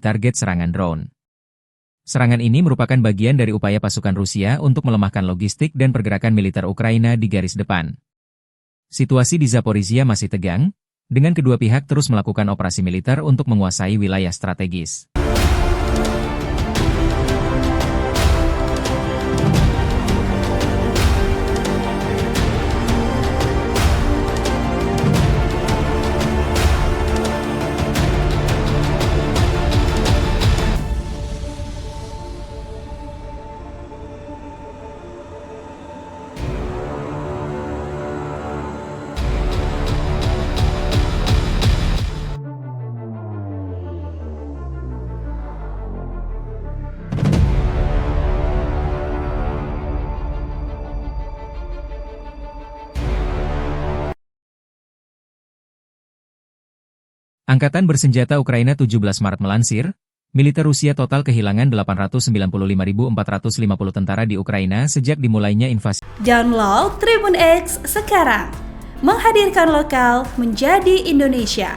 target serangan drone. Serangan ini merupakan bagian dari upaya pasukan Rusia untuk melemahkan logistik dan pergerakan militer Ukraina di garis depan. Situasi di Zaporizhia masih tegang, dengan kedua pihak terus melakukan operasi militer untuk menguasai wilayah strategis. Angkatan Bersenjata Ukraina 17 Maret melansir, militer Rusia total kehilangan 895.450 tentara di Ukraina sejak dimulainya invasi. Download Tribun X sekarang, menghadirkan lokal menjadi Indonesia.